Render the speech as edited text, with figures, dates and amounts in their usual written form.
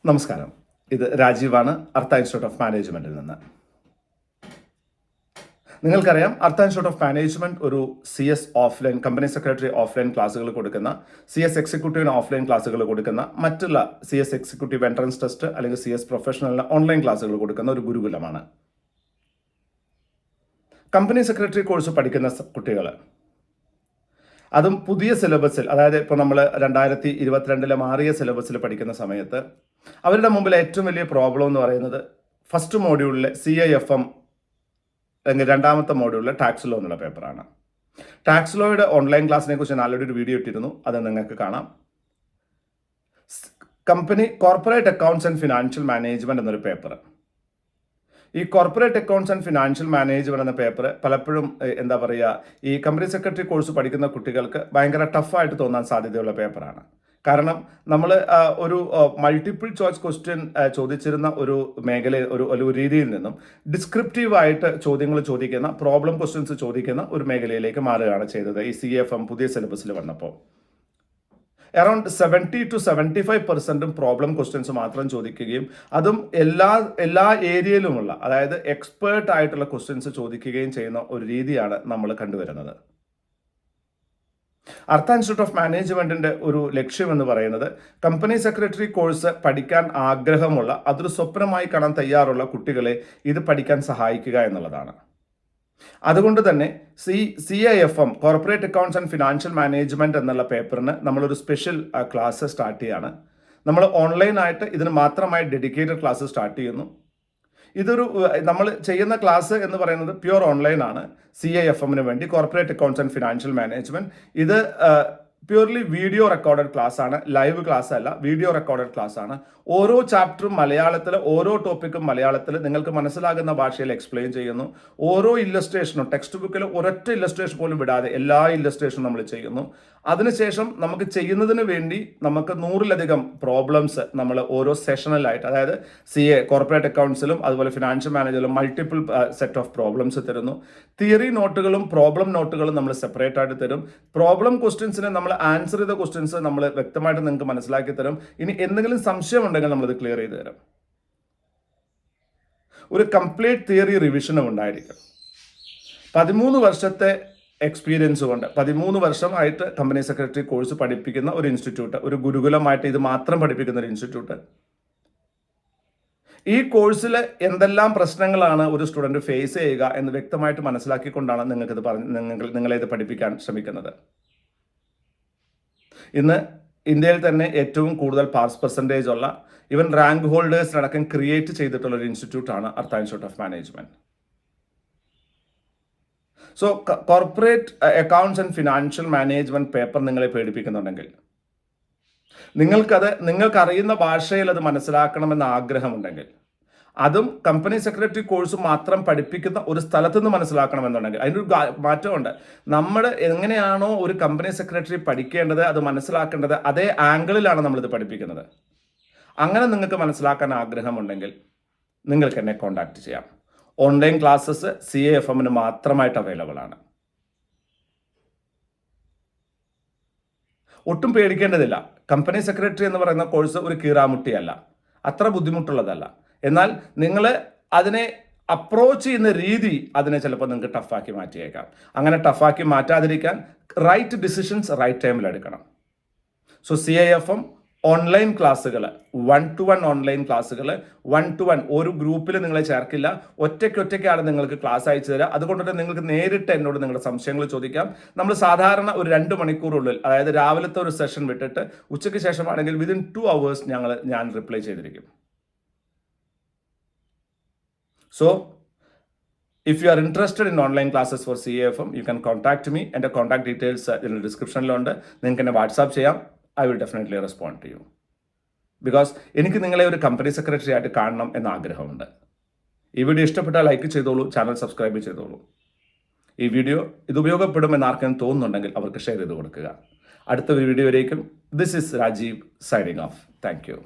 നമസ്കാരം. ഇത് രാജീവാണ്, Artha institute of മാനേജ്മെന്റിൽ നിന്ന്. നിങ്ങൾക്കറിയാം, അർത്ത ഇൻസ്റ്റിറ്റ്യൂട്ട് ഓഫ് മാനേജ്മെന്റ് ഒരു CS offline, company secretary offline ക്ലാസ്സുകൾ കൊടുക്കുന്ന, CS എക്സിക്യൂട്ടീവിന് ഓഫ്ലൈൻ ക്ലാസ്സുകൾ കൊടുക്കുന്ന, മറ്റുള്ള CS എക്സിക്യൂട്ടീവ് എൻട്രൻസ് ടെസ്റ്റ് അല്ലെങ്കിൽ CS പ്രൊഫഷണലിന് ഓൺലൈൻ ക്ലാസ്സുകൾ കൊടുക്കുന്ന ഒരു ഗുരുകുലമാണ്. കമ്പനി സെക്രട്ടറി കോഴ്സ് പഠിക്കുന്ന കുട്ടികൾ, അതും പുതിയ സിലബസിൽ, അതായത് ഇപ്പോൾ നമ്മൾ 2022 മാറിയ സിലബസിൽ പഠിക്കുന്ന സമയത്ത് അവരുടെ മുമ്പിൽ ഏറ്റവും വലിയ പ്രോബ്ലം എന്ന് പറയുന്നത് ഫസ്റ്റ് മോഡ്യൂളിലെ CIFM അല്ലെങ്കിൽ രണ്ടാമത്തെ മോഡ്യൂളിലെ ടാക്സ് ലോ എന്നുള്ള പേപ്പറാണ്. ടാക്സ് ലോയുടെ ഓൺലൈൻ ക്ലാസ്സിനെ കുറിച്ച് ഞാൻ ആൾറെഡി ഒരു വീഡിയോ ഇട്ടിരുന്നു, അത് നിങ്ങൾക്ക് കാണാം. Company corporate accounts and financial management എന്നൊരു പേപ്പർ. ഈ corporate accounts and financial management എന്ന പേപ്പർ പലപ്പോഴും എന്താ പറയുക, ഈ കമ്പനി സെക്രട്ടറി കോഴ്സ് പഠിക്കുന്ന കുട്ടികൾക്ക് ഭയങ്കര ടഫായിട്ട് തോന്നാൻ സാധ്യതയുള്ള പേപ്പറാണ്. കാരണം നമ്മൾ ഒരു മൾട്ടിപ്പിൾ ചോയ്സ് ക്വസ്റ്റ്യൻ ചോദിച്ചിരുന്ന ഒരു ഒരു രീതിയിൽ നിന്നും ഡിസ്ക്രിപ്റ്റീവായിട്ട് ചോദ്യങ്ങൾ ചോദിക്കുന്ന, പ്രോബ്ലം ക്വസ്റ്റ്യൻസ് ചോദിക്കുന്ന ഒരു മേഖലയിലേക്ക് മാറുകയാണ് ചെയ്തത് ഈ CFM പുതിയ സിലബസിൽ വന്നപ്പോൾ. അറൌണ്ട് 70 to 75% പ്രോബ്ലം ക്വസ്റ്റ്യൻസ് മാത്രം ചോദിക്കുകയും അതും എല്ലാ ഏരിയയിലുമുള്ള, അതായത് എക്സ്പേർട്ട് ആയിട്ടുള്ള ക്വസ്റ്റ്യൻസ് ചോദിക്കുകയും ചെയ്യുന്ന ഒരു രീതിയാണ് നമ്മൾ കണ്ടുവരുന്നത്. അർത്ത ഇൻസ്റ്റിറ്റ്യൂട്ട് ഓഫ് മാനേജ്മെന്റിന്റെ ഒരു ലക്ഷ്യം എന്ന് പറയുന്നത് കമ്പനി സെക്രട്ടറി കോഴ്സ് പഠിക്കാൻ ആഗ്രഹമുള്ള, അതൊരു സ്വപ്നമായി കാണാൻ തയ്യാറുള്ള കുട്ടികളെ ഇത് പഠിക്കാൻ സഹായിക്കുക എന്നുള്ളതാണ്. അതുകൊണ്ട് തന്നെ CIFM corporate accounts and financial management എന്നുള്ള പേപ്പറിന് നമ്മളൊരു സ്പെഷ്യൽ ക്ലാസ് സ്റ്റാർട്ട് ചെയ്യാണ്. നമ്മൾ ഓൺലൈനായിട്ട് ഇതിന് മാത്രമായി ഡെഡിക്കേറ്റഡ് ക്ലാസ് സ്റ്റാർട്ട് ചെയ്യുന്നു. നമ്മൾ ചെയ്യുന്ന ക്ലാസ് എന്ന് പറയുന്നത് പ്യുവർ ഓൺലൈൻ ആണ്. CIFM വേണ്ടി corporate accounts and financial management, ഇത് പ്യൂർലി വീഡിയോ റെക്കോർഡഡ് ക്ലാസ് ആണ്, ലൈവ് ക്ലാസ് അല്ല, വീഡിയോ റെക്കോർഡഡ് ക്ലാസ് ആണ്. ഓരോ ചാപ്റ്ററും മലയാളത്തിൽ, ഓരോ ടോപ്പിക്കും മലയാളത്തിൽ നിങ്ങൾക്ക് മനസ്സിലാകുന്ന ഭാഷയിൽ എക്സ്പ്ലെയിൻ ചെയ്യുന്നു. ഓരോ ഇല്ലസ്ട്രേഷനും, ടെക്സ്റ്റ് ബുക്കിൽ ഒരൊറ്റ ഇല്ലസ്ട്രേഷൻ പോലും വിടാതെ എല്ലാ ഇല്ലസ്ട്രേഷനും നമ്മൾ ചെയ്യുന്നു. അതിനുശേഷം നമുക്ക് ചെയ്യുന്നതിന് വേണ്ടി നമുക്ക് 100-ലധികം പ്രോബ്ലംസ് നമ്മൾ ഓരോ സെഷനിലായിട്ട്, അതായത് CA കോർപ്പറേറ്റ് അക്കൗണ്ട്സിലും അതുപോലെ ഫിനാൻഷ്യൽ മാനേജറിലും മൾട്ടിപ്പിൾ സെറ്റ് ഓഫ് പ്രോബ്ലംസ് തരുന്നു. തിയറി നോട്ടുകളും പ്രോബ്ലം നോട്ടുകളും നമ്മൾ സെപ്പറേറ്റ് ആയിട്ട് തരും. പ്രോബ്ലം ക്വസ്റ്റ്യൻസിന് നമ്മൾ ആൻസർ ചെയ്ത ക്വസ്റ്റ്യൻസ് നമ്മൾ വ്യക്തമായിട്ട് നിങ്ങൾക്ക് മനസ്സിലാക്കി തരും. ഇനി എന്തെങ്കിലും സംശയം ഉണ്ടെങ്കിൽ നമ്മളത് ക്ലിയർ ചെയ്ത് തരും. ഒരു കംപ്ലീറ്റ് തിയറി റിവിഷനും ഉണ്ടായിരിക്കും. 13 വർഷത്തെ എക്സ്പീരിയൻസ് കൊണ്ട്, 13 വർഷമായിട്ട് കമ്പനി സെക്രട്ടറി കോഴ്സ് പഠിപ്പിക്കുന്ന ഒരു ഇൻസ്റ്റിറ്റ്യൂട്ട്, ഒരു ഗുരുകുലമായിട്ട് ഇത് മാത്രം പഠിപ്പിക്കുന്ന ഒരു ഇൻസ്റ്റിറ്റ്യൂട്ട്. ഈ കോഴ്സിൽ എന്തെല്ലാം പ്രശ്നങ്ങളാണ് ഒരു സ്റ്റുഡൻറ്റ് ഫേസ് ചെയ്യുക എന്ന് വ്യക്തമായിട്ട് മനസ്സിലാക്കിക്കൊണ്ടാണ് നിങ്ങളെ ഇത് പഠിപ്പിക്കാൻ ശ്രമിക്കുന്നത്. ഇന്ന് ഇന്ത്യയിൽ തന്നെ ഏറ്റവും കൂടുതൽ പാസ് പെർസെൻറ്റേജ് ഉള്ള, ഈവൻ റാങ്ക് ഹോൾഡേഴ്സിനടക്കം ക്രിയേറ്റ് ചെയ്തിട്ടുള്ള ഒരു ഇൻസ്റ്റിറ്റ്യൂട്ടാണ് Artha institute of management. So corporate accounts and financial management paper നിങ്ങളെ പേടിപ്പിക്കുന്നുണ്ടെങ്കിൽ, നിങ്ങൾക്ക് അറിയുന്ന ഭാഷയിൽ അത് മനസ്സിലാക്കണമെന്ന് ആഗ്രഹമുണ്ടെങ്കിൽ, അതും കമ്പനി സെക്രട്ടറി കോഴ്സ് മാത്രം പഠിപ്പിക്കുന്ന ഒരു സ്ഥലത്ത് നിന്ന് മനസ്സിലാക്കണമെന്നുണ്ടെങ്കിൽ, അതിനൊരു മാറ്റമുണ്ട്. നമ്മൾ എങ്ങനെയാണോ ഒരു കമ്പനി സെക്രട്ടറി പഠിക്കേണ്ടത്, അത് മനസ്സിലാക്കേണ്ടത്, അതേ ആംഗിളിലാണ് നമ്മളിത് പഠിപ്പിക്കുന്നത്. അങ്ങനെ നിങ്ങൾക്ക് മനസ്സിലാക്കാൻ ആഗ്രഹമുണ്ടെങ്കിൽ നിങ്ങൾക്ക് എന്നെ കോൺടാക്ട് ചെയ്യാം. ഓൺലൈൻ ക്ലാസ്സസ് CIFM മാത്രമായിട്ട് അവൈലബിൾ ആണ്. ഒട്ടും പേടിക്കേണ്ടതില്ല. കമ്പനി സെക്രട്ടറി എന്ന് പറയുന്ന കോഴ്സ് ഒരു കീറാമുട്ടിയല്ല, അത്ര ബുദ്ധിമുട്ടുള്ളതല്ല. എന്നാൽ നിങ്ങൾ അതിനെ അപ്രോച്ച് ചെയ്യുന്ന രീതി അതിനെ ചിലപ്പോൾ നിങ്ങൾക്ക് ടഫാക്കി മാറ്റിയേക്കാം. അങ്ങനെ ടഫാക്കി മാറ്റാതിരിക്കാൻ റൈറ്റ് ഡിസിഷൻസ് റൈറ്റ് ടൈമിൽ എടുക്കണം. സോ CIFM ഓൺലൈൻ ക്ലാസ്സുകൾ, 1-to-1 ഓൺലൈൻ ക്ലാസ്സുകൾ, 1-to-1 ഒരു ഗ്രൂപ്പിൽ നിങ്ങളെ ചേർക്കില്ല, ഒറ്റയ്ക്കാണ് നിങ്ങൾക്ക് ക്ലാസ് അയച്ചു തരിക. അതുകൊണ്ട് തന്നെ നിങ്ങൾക്ക് നേരിട്ട് എന്നോട് നിങ്ങളുടെ സംശയങ്ങൾ ചോദിക്കാം. നമ്മൾ സാധാരണ ഒരു 2 മണിക്കൂറുള്ളിൽ, അതായത് രാവിലത്തെ ഒരു സെഷൻ വിട്ടിട്ട് ഉച്ചയ്ക്ക് ശേഷമാണെങ്കിൽ വിതിൻ 2 hours ഞാൻ റിപ്ലൈ ചെയ്തിരിക്കും. So, if you are interested in online classes for CIFM, you can contact me. എൻ്റെ കോൺടാക്ട് ഡീറ്റെയിൽസ് ഇതിൻ്റെ ഡിസ്ക്രിപ്ഷനിലുണ്ട്. നിങ്ങൾക്ക് എന്നെ വാട്സാപ്പ് ചെയ്യാം. I will definitely respond to you. Because എനിക്ക് നിങ്ങളെ ഒരു കമ്പനി സെക്രട്ടറി ആയിട്ട് കാണണം എന്ന ആഗ്രഹമുണ്ട്. ഈ വീഡിയോ ഇഷ്ടപ്പെട്ടാൽ ലൈക്ക് ചെയ്തോളൂ, ചാനൽ സബ്സ്ക്രൈബ് ചെയ്തോളൂ. ഈ വീഡിയോ ഇത് ഉപയോഗപ്പെടുമെന്ന് ആർക്കെങ്കിലും തോന്നുന്നുണ്ടെങ്കിൽ അവർക്ക് ഷെയർ ചെയ്ത് കൊടുക്കുക. അടുത്ത ഒരു വീഡിയോ വരേക്കും, this is Rajeev signing off. Thank U.